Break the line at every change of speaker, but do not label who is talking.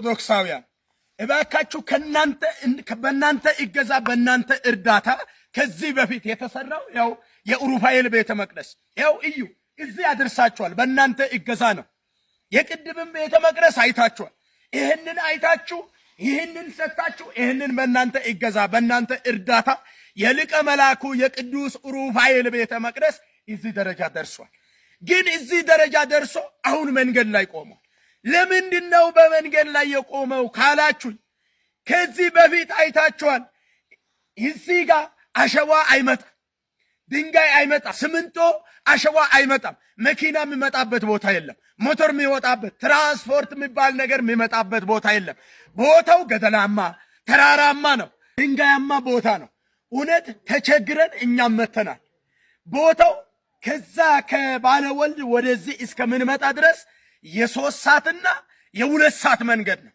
ኦርቶዶክሳውያን እባካችሁ በእናንተ እገዛ በእናንተ እርዳታ ከዚህ በፊት የተሰራው ያው የኡሩፋኤል ቤተ መቅደስ ያው እዩ እዚህ ያደርሳችኋል። በእናንተ እገዛ ነው። የቅድምም ቤተ መቅደስ አይታችኋል። ይህንን አይታችሁ ይህንን ሰጣችሁ። ይህንን በእናንተ እገዛ በእናንተ እርዳታ የሊቀ መላኩ የቅዱስ ኡሩፋኤል ቤተ መቅደስ እዚህ ደረጃ ደርሷል። ግን እዚህ ደረጃ ደርሶ አሁን መንገድ ላይ ቆመው ለምንድነው በመንገድ ላይ የቆመው ካላችሁ ከዚህ በፊት አይታችኋል። እዚህ ጋር አሸዋ አይመጣ፣ ድንጋይ አይመጣ፣ ሲሚንቶ አሸዋ አይመጣም። መኪና የሚመጣበት ቦታ የለም። ሞተር የሚወጣበት ትራንስፖርት የሚባል ነገር የሚመጣበት ቦታ የለም። ቦታው ገደላማ ተራራማ ነው፣ ድንጋያማ ቦታ ነው። እውነት ተቸግረን እኛም መተናል። ቦታው ከዛ ከባለወልድ ወደዚህ እስከምንመጣ ድረስ የ3 ሰዓትና የ2 ሰዓት መንገድ ነው።